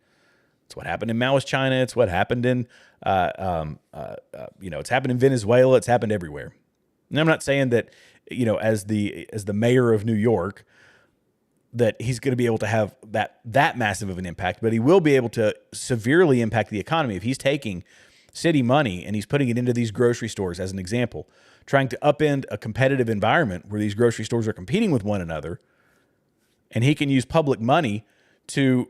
It's what happened in Maoist China. It's what happened in, it's happened in Venezuela. It's happened everywhere. And I'm not saying that, as the mayor of New York, that he's going to be able to have that massive of an impact, but he will be able to severely impact the economy if he's taking city money and he's putting it into these grocery stores, as an example, trying to upend a competitive environment where these grocery stores are competing with one another, and he can use public money to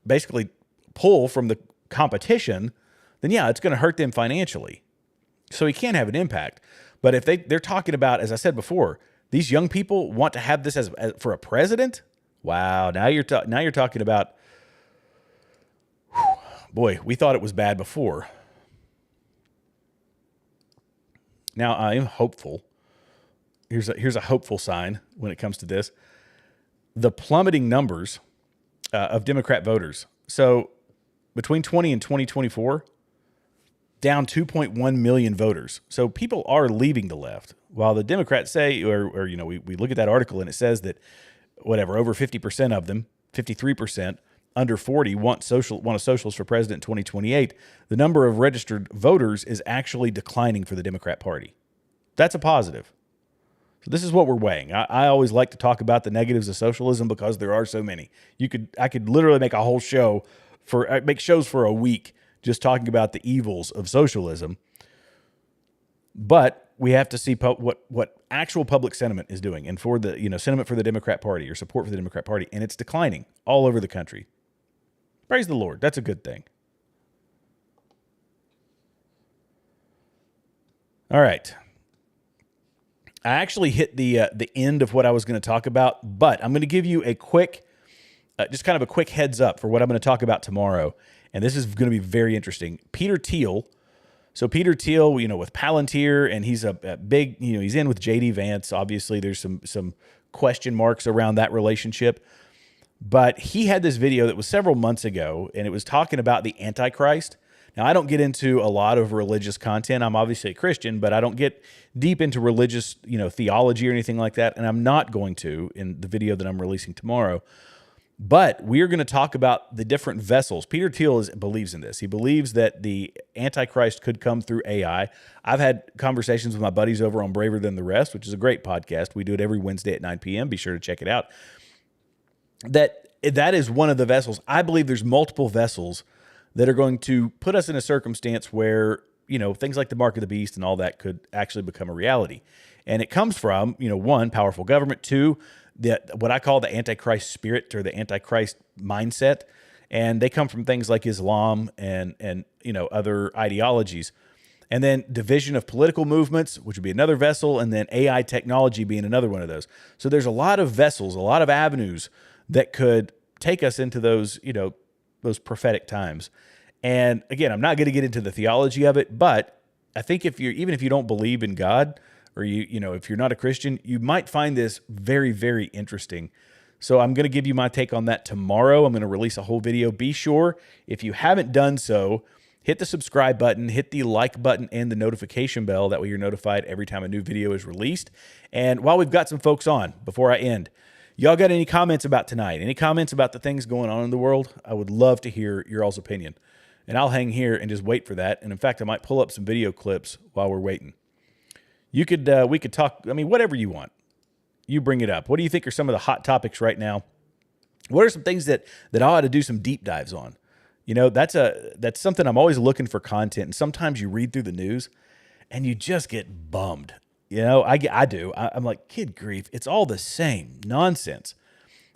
basically pull from the competition, then yeah, it's going to hurt them financially. So he can have an impact. But if they're talking about, as I said before, these young people want to have this as for a president, wow, now you're talking about, boy, we thought it was bad before. Now I am hopeful. Here's a hopeful sign when it comes to this. The plummeting numbers of Democrat voters. So between 20 and 2024, down 2.1 million voters. So people are leaving the left. While the Democrats say, we look at that article and it says that over 50% of them, 53%, under 40 want a socialist for president in 2028. The number of registered voters is actually declining for the Democrat Party. That's a positive. So this is what we're weighing. I always like to talk about the negatives of socialism because there are so many. I could literally make a whole show make shows for a week just talking about the evils of socialism. But we have to see what actual public sentiment is doing, and for the sentiment for the Democrat Party or support for the Democrat Party, and it's declining all over the country. Praise the Lord. That's a good thing. All right. I actually hit the end of what I was going to talk about, but I'm going to give you a quick, just kind of a quick heads up for what I'm going to talk about tomorrow. And this is going to be very interesting. Peter Thiel. So Peter Thiel, with Palantir, and he's a big, he's in with JD Vance. Obviously, there's some question marks around that relationship. But he had this video that was several months ago, and it was talking about the Antichrist. Now, I don't get into a lot of religious content. I'm obviously a Christian, but I don't get deep into religious, theology or anything like that. And I'm not going to in the video that I'm releasing tomorrow. But we are going to talk about the different vessels. Peter Thiel believes in this. He believes that the Antichrist could come through AI. I've had conversations with my buddies over on Braver Than the Rest, which is a great podcast. We do it every Wednesday at 9 p.m. Be sure to check it out. That is one of the vessels. I believe there's multiple vessels that are going to put us in a circumstance where, things like the mark of the beast and all that could actually become a reality. And it comes from, one, powerful government, two, what I call the Antichrist spirit or the Antichrist mindset. And they come from things like Islam and other ideologies. And then division of political movements, which would be another vessel, and then AI technology being another one of those. So there's a lot of vessels, a lot of avenues that could take us into those, those prophetic times. And again, I'm not going to get into the theology of it, but I think even if you don't believe in God, or if you're not a Christian, you might find this very, very interesting. So I'm going to give you my take on that tomorrow. I'm going to release a whole video. Be sure, if you haven't done so, hit the subscribe button, hit the like button, and the notification bell. That way you're notified every time a new video is released. And while we've got some folks on, before I end, y'all got any comments about tonight? Any comments about the things going on in the world? I would love to hear your all's opinion. and I'll hang here and just wait for that. And in fact, I might pull up some video clips while we're waiting. We could talk, I mean, whatever you want. You bring it up. What do you think are some of the hot topics right now? What are some things that I ought to do some deep dives on? You know, that's something I'm always looking for content. And sometimes you read through the news and you just get bummed. You know, I do. I'm like, kid grief. It's all the same nonsense.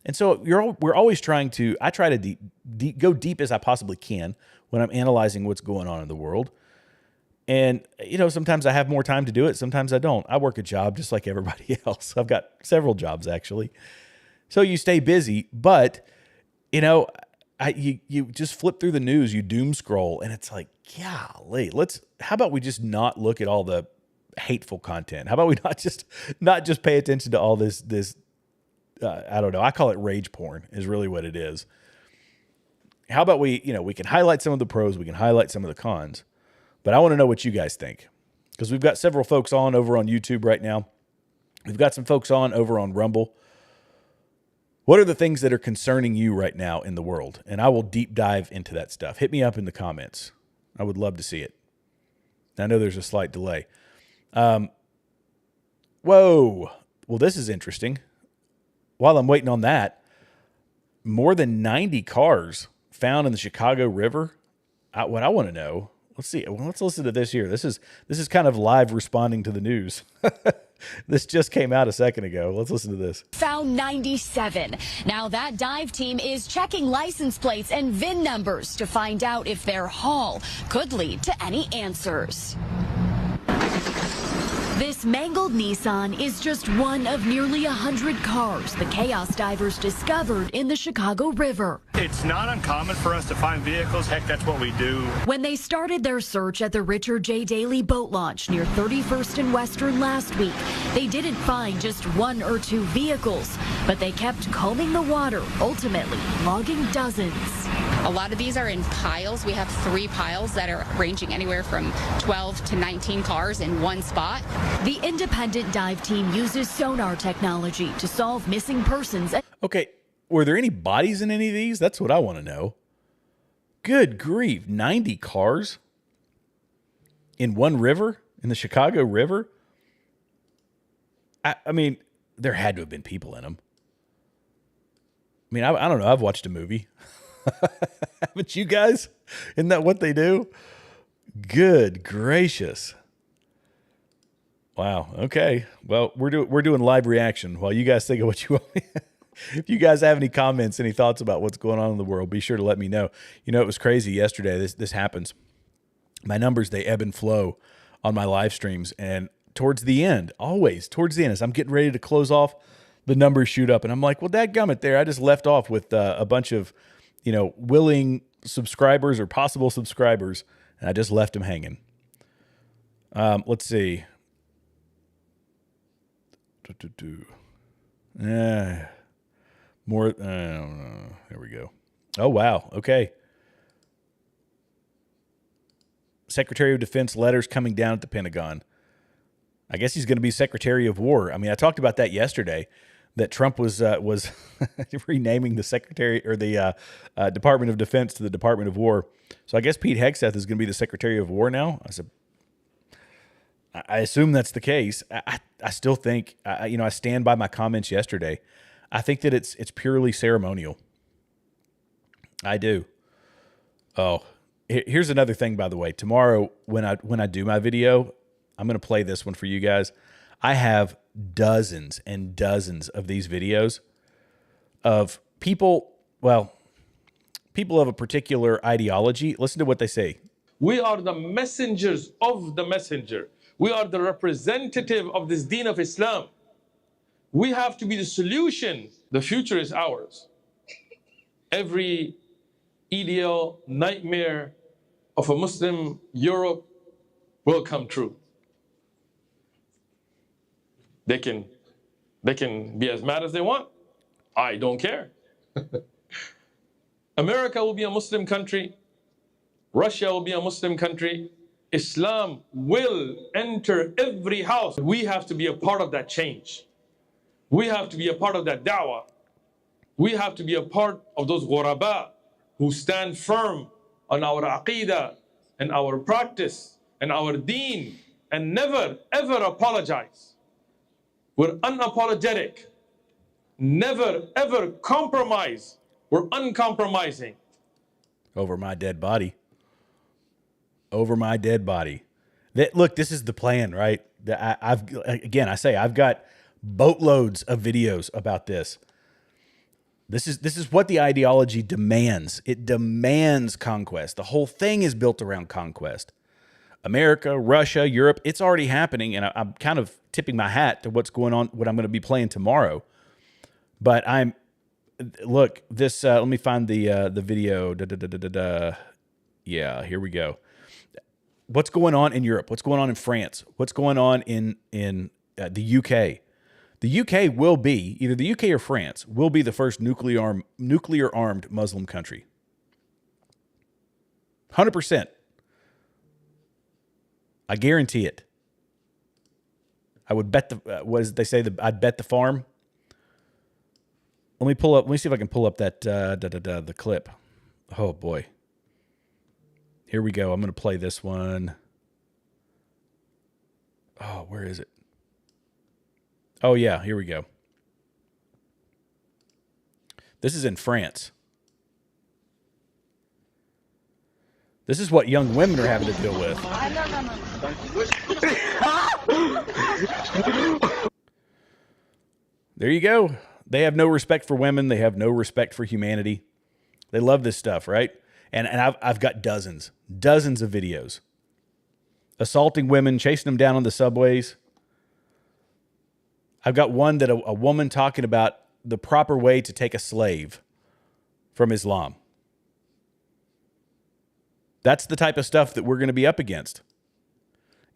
And so we're always trying to, I try to go deep as I possibly can when I'm analyzing what's going on in the world. And, you know, sometimes I have more time to do it. Sometimes I don't. I work a job just like everybody else. I've got several jobs, actually. So you stay busy, but, you know, you just flip through the news, you doom scroll, and it's like, golly, how about we just not look at all the hateful content? How about we not just pay attention to all this I don't know. I call it rage porn is really what it is. How about we can highlight some of the pros, we can highlight some of the cons, but I want to know what you guys think, because we've got several folks on over on YouTube right now. We've got some folks on over on Rumble. What are the things that are concerning you right now in the world? And I will deep dive into that stuff. Hit me up in the comments. I would love to see it. I know there's a slight delay. Whoa. Well, this is interesting. While I'm waiting on that, more than 90 cars found in the Chicago River. What I want to know, let's see. Well, let's listen to this here. This is kind of live responding to the news. This just came out a second ago. Let's listen to this. Found 97. Now that dive team is checking license plates and VIN numbers to find out if their haul could lead to any answers. This mangled Nissan is just one of nearly 100 cars the chaos divers discovered in the Chicago River. It's not uncommon for us to find vehicles. Heck, that's what we do. When they started their search at the Richard J. Daley boat launch near 31st and Western last week, they didn't find just one or two vehicles, but they kept combing the water, ultimately logging dozens. A lot of these are in piles. We have 3 piles that are ranging anywhere from 12 to 19 cars in one spot. The independent dive team uses sonar technology to solve missing persons. Okay, were there any bodies in any of these? That's what I want to know. Good grief, 90 cars in one river, in the Chicago River? I mean, there had to have been people in them. I mean, I don't know. I've watched a movie. Haven't you guys? Isn't that what they do? Good gracious. Wow. Okay. Well, we're doing live reaction while you guys think of what you want. If you guys have any comments, any thoughts about what's going on in the world, be sure to let me know. You know, it was crazy yesterday. This happens. My numbers, they ebb and flow on my live streams. And towards the end, always towards the end, as I'm getting ready to close off, the numbers shoot up. And I'm like, well, dadgummit there. I just left off with a bunch of, willing subscribers or possible subscribers. And I just left them hanging. Let's see. More. I don't know. There we go. Oh, wow. Okay. Secretary of Defense letters coming down at the Pentagon. I guess he's going to be Secretary of War. I mean, I talked about that yesterday, that Trump was renaming the Secretary or the Department of Defense to the Department of War. So I guess Pete Hegseth is going to be the Secretary of War now. I assume that's the case. I still think, I stand by my comments yesterday. I think that it's purely ceremonial. I do. Oh, here's another thing, by the way. Tomorrow, when I do my video, I'm going to play this one for you guys. I have dozens and dozens of these videos of people of a particular ideology. Listen to what they say. We are the messengers of the messenger. We are the representative of this deen of Islam. We have to be the solution. The future is ours. Every ideal nightmare of a Muslim Europe will come true. They can be as mad as they want. I don't care. America will be a Muslim country. Russia will be a Muslim country. Islam will enter every house. We have to be a part of that change. We have to be a part of that da'wah. We have to be a part of those ghuraba who stand firm on our aqidah and our practice and our deen, and never, ever apologize. We're unapologetic. Never, ever compromise. We're uncompromising. Over my dead body. Over my dead body. Look, this is the plan, right? I've got boatloads of videos about this. This is what the ideology demands. It demands conquest. The whole thing is built around conquest. America, Russia, Europe, it's already happening, and I'm kind of tipping my hat to what's going on, what I'm going to be playing tomorrow. But look, this, let me find the video. Yeah, here we go. What's going on in Europe? What's going on in France? What's going on in the UK? The UK will be, either the UK or France, will be the first nuclear-armed Muslim country. 100%. I guarantee it. I would bet what does they say? I'd bet the farm. Let me see if I can pull up that the clip. Oh boy. Here we go. I'm going to play this one. Oh, where is it? Oh yeah, here we go. This is in France. This is what young women are having to deal with. There you go. They have no respect for women. They have no respect for humanity. They love this stuff, right? And I've got dozens of videos. Assaulting women, chasing them down on the subways. I've got one that a woman talking about the proper way to take a slave from Islam. That's the type of stuff that we're going to be up against.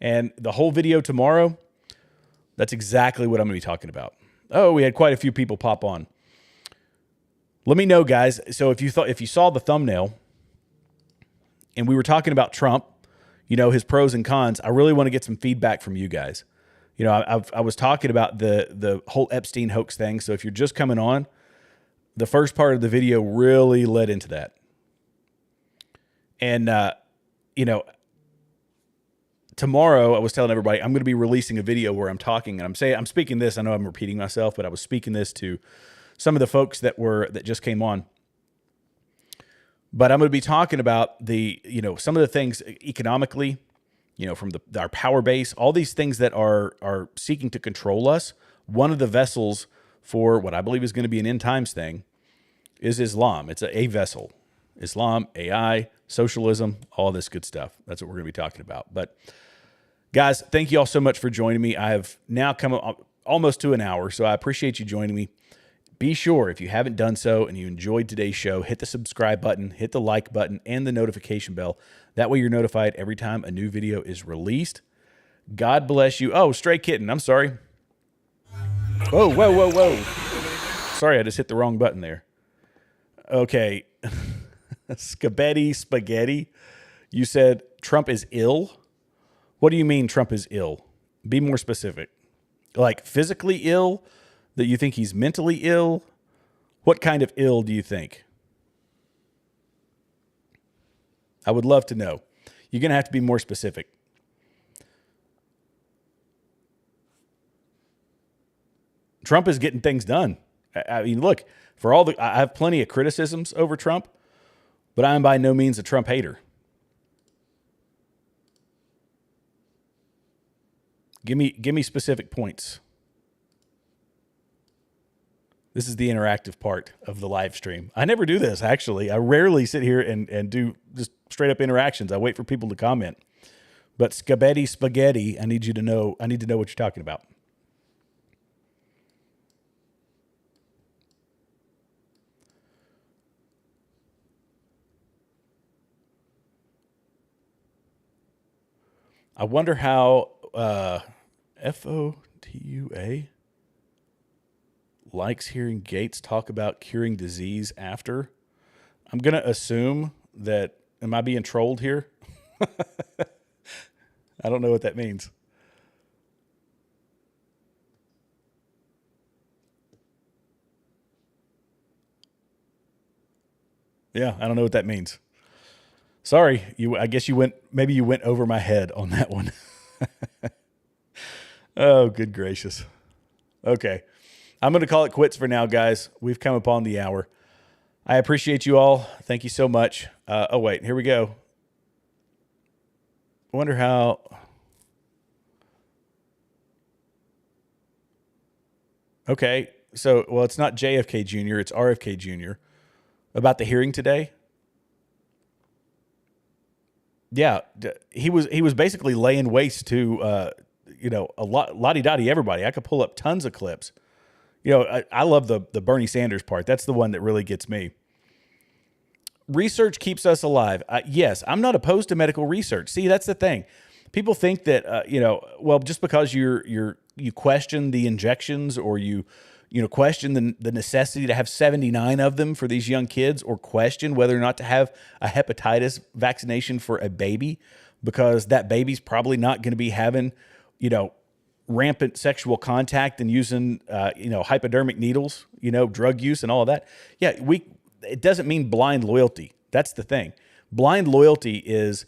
And the whole video tomorrow, that's exactly what I'm going to be talking about. Oh, we had quite a few people pop on. Let me know, guys. So if you saw the thumbnail and we were talking about Trump, you know, his pros and cons, I really want to get some feedback from you guys. You know, I was talking about the whole Epstein hoax thing. So if you're just coming on, the first part of the video really led into that. And, you know, tomorrow I was telling everybody I'm going to be releasing a video where I'm talking, and I'm speaking this. I know I'm repeating myself, but I was speaking this to some of the folks that just came on. But I'm going to be talking about some of the things economically, you know, from our power base, all these things that are seeking to control us. One of the vessels for what I believe is going to be an end times thing is Islam. It's a vessel. Islam, AI, socialism, all this good stuff. That's what we're going to be talking about. But guys, thank you all so much for joining me. I have now come almost to an hour, so I appreciate you joining me. Be sure, if you haven't done so and you enjoyed today's show, hit the subscribe button, hit the like button, and the notification bell. That way you're notified every time a new video is released. God bless you. Oh, stray kitten. I'm sorry. Whoa. Sorry, I just hit the wrong button there. Okay. Spaghetti. You said Trump is ill? What do you mean Trump is ill? Be more specific. Like physically ill? That you think he's mentally ill? What kind of ill do you think? I would love to know. You're going to have to be more specific. Trump is getting things done. I mean, look, I have plenty of criticisms over Trump, but I am by no means a Trump hater. Give me specific points. This is the interactive part of the live stream. I never do this, actually. I rarely sit here and do just straight up interactions. I wait for people to comment. But spaghetti, I need to know what you're talking about. I wonder how FOTUA likes hearing Gates talk about curing disease after. I'm going to assume that, am I being trolled here? I don't know what that means. Yeah, I don't know what that means. Sorry, I guess maybe you went over my head on that one. Oh, good gracious. Okay. I'm going to call it quits for now, guys. We've come upon the hour. I appreciate you all. Thank you so much. Oh, wait, here we go. I wonder how. Okay. So, well, it's not JFK Jr., it's RFK Jr. About the hearing today. Yeah, he was basically laying waste to, a lottie-dottie everybody. I could pull up tons of clips. I love the Bernie Sanders part. That's the one that really gets me. Research keeps us alive. Yes, I'm not opposed to medical research. See, that's the thing. People think that, just because you question the injections or you question the necessity to have 79 of them for these young kids, or question whether or not to have a hepatitis vaccination for a baby, because that baby's probably not going to be having, rampant sexual contact and using, hypodermic needles, drug use and all of that. Yeah, it doesn't mean blind loyalty. That's the thing. Blind loyalty is,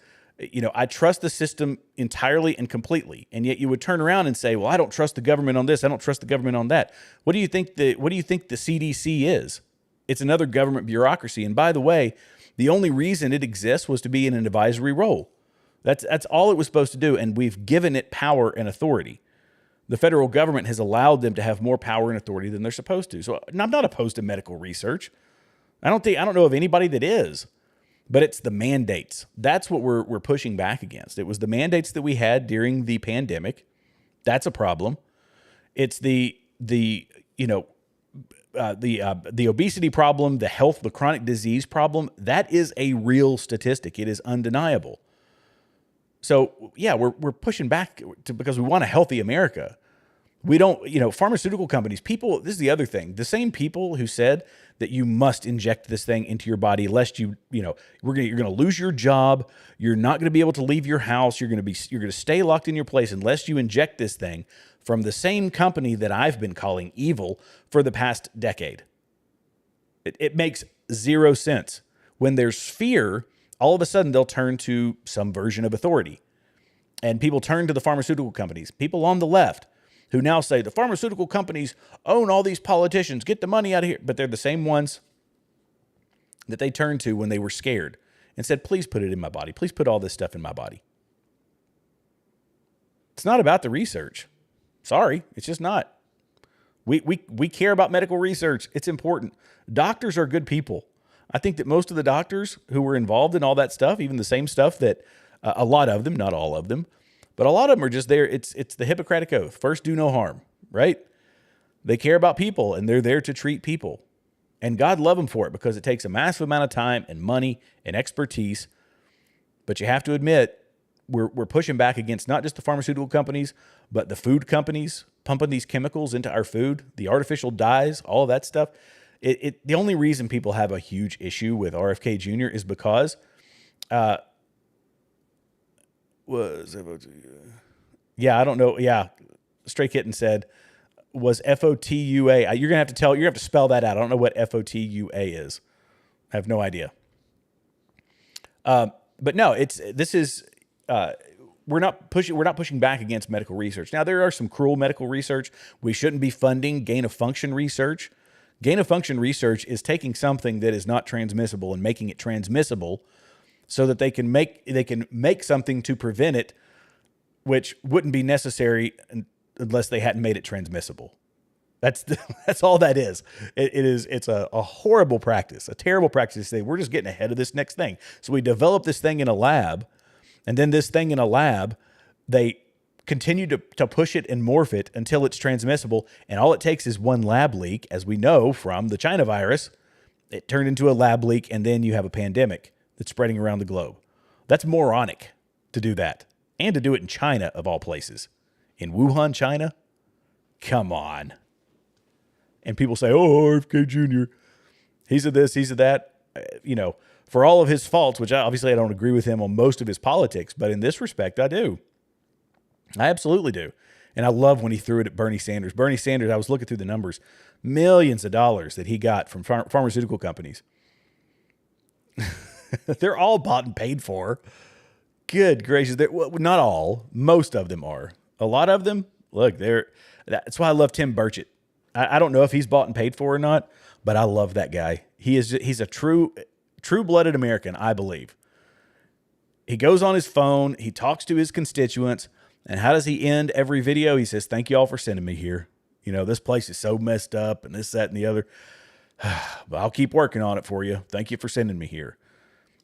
I trust the system entirely and completely. And yet you would turn around and say, well, I don't trust the government on this. I don't trust the government on that. What do you think the CDC is? It's another government bureaucracy. And by the way, the only reason it exists was to be in an advisory role. That's all it was supposed to do. And we've given it power and authority. The federal government has allowed them to have more power and authority than they're supposed to. So I'm not opposed to medical research. I don't know of anybody that is, but it's the mandates. That's what we're pushing back against. It was the mandates that we had during the pandemic. That's a problem. It's the obesity problem, the chronic disease problem. That is a real statistic. It is undeniable. So yeah, we're pushing back because we want a healthy America. We don't, pharmaceutical companies, this is the other thing. The same people who said that you must inject this thing into your body lest you're going to lose your job. You're not going to be able to leave your house. You're going to stay locked in your place unless you inject this thing, from the same company that I've been calling evil for the past decade. It makes zero sense. When there's fear, all of a sudden they'll turn to some version of authority. And people turn to the pharmaceutical companies, people on the left, who now say the pharmaceutical companies own all these politicians, get the money out of here. But they're the same ones that they turned to when they were scared and said, please put it in my body. Please put all this stuff in my body. It's not about the research. Sorry, it's just not. We care about medical research. It's important. Doctors are good people. I think that most of the doctors who were involved in all that stuff, even the same stuff that a lot of them, not all of them, but a lot of them are just there. It's the Hippocratic Oath. First, do no harm, right? They care about people, and they're there to treat people. And God love them for it, because it takes a massive amount of time and money and expertise. But you have to admit, we're pushing back against not just the pharmaceutical companies, but the food companies pumping these chemicals into our food, the artificial dyes, all of that stuff. The only reason people have a huge issue with RFK Jr. is because I don't know. Yeah. Stray Kitten said, was FOTUA. You're going to have to spell that out. I don't know what FOTUA is. I have no idea. But no, we're not pushing back against medical research. Now, there are some cruel medical research. We shouldn't be funding gain of function research. Gain of function research is taking something that is not transmissible and making it transmissible, so that they can make something to prevent it, which wouldn't be necessary unless they hadn't made it transmissible. That's all that is. It's a horrible practice, a terrible practice to say we're just getting ahead of this next thing. So we develop this thing in a lab, and then this thing in a lab, they continue to push it and morph it until it's transmissible. And all it takes is one lab leak, as we know from the China virus. It turned into a lab leak, and then you have a pandemic that's spreading around the globe. That's moronic to do that, and to do it in China, of all places. In Wuhan, China? Come on. And people say, oh, RFK Jr., he's of this, he's of that. For all of his faults, which obviously I don't agree with him on most of his politics, but in this respect, I do. I absolutely do. And I love when he threw it at Bernie Sanders. Bernie Sanders, I was looking through the numbers, millions of dollars that he got from pharmaceutical companies. They're all bought and paid for. Good gracious. Well, not all. Most of them are. A lot of them, look, that's why I love Tim Burchett. I don't know if he's bought and paid for or not, but I love that guy. He's a true-blooded American, I believe. He goes on his phone, he talks to his constituents, and how does he end every video? He says, thank you all for sending me here. You know, this place is so messed up and this, that, and the other. But I'll keep working on it for you. Thank you for sending me here.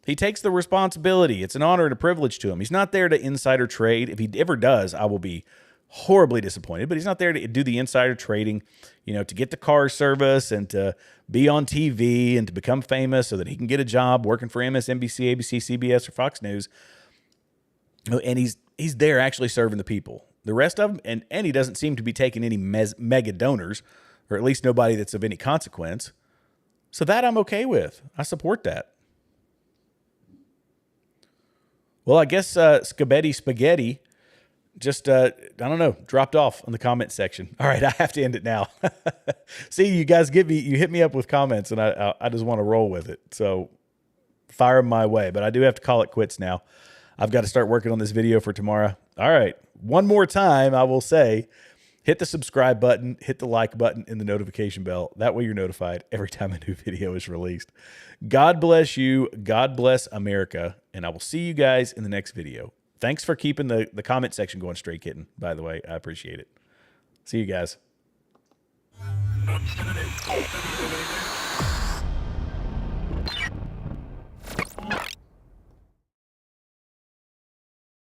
He takes the responsibility. It's an honor and a privilege to him. He's not there to insider trade. If he ever does, I will be horribly disappointed, but he's not there to do the insider trading, you know, to get the car service and to be on TV and to become famous so that he can get a job working for MSNBC, ABC, CBS, or Fox News. And he's there actually serving the people. The rest of them, and he doesn't seem to be taking any mega donors, or at least nobody that's of any consequence. So that I'm okay with. I support that. Well, I guess Spaghetti just, I don't know, dropped off on the comment section. All right, I have to end it now. See, you guys you hit me up with comments, and I just want to roll with it. So fire them my way, but I do have to call it quits now. I've got to start working on this video for tomorrow. All right, one more time, I will say, hit the subscribe button, hit the like button, and the notification bell. That way you're notified every time a new video is released. God bless you. God bless America. And I will see you guys in the next video. Thanks for keeping the comment section going, Stray Kitten, by the way. I appreciate it. See you guys.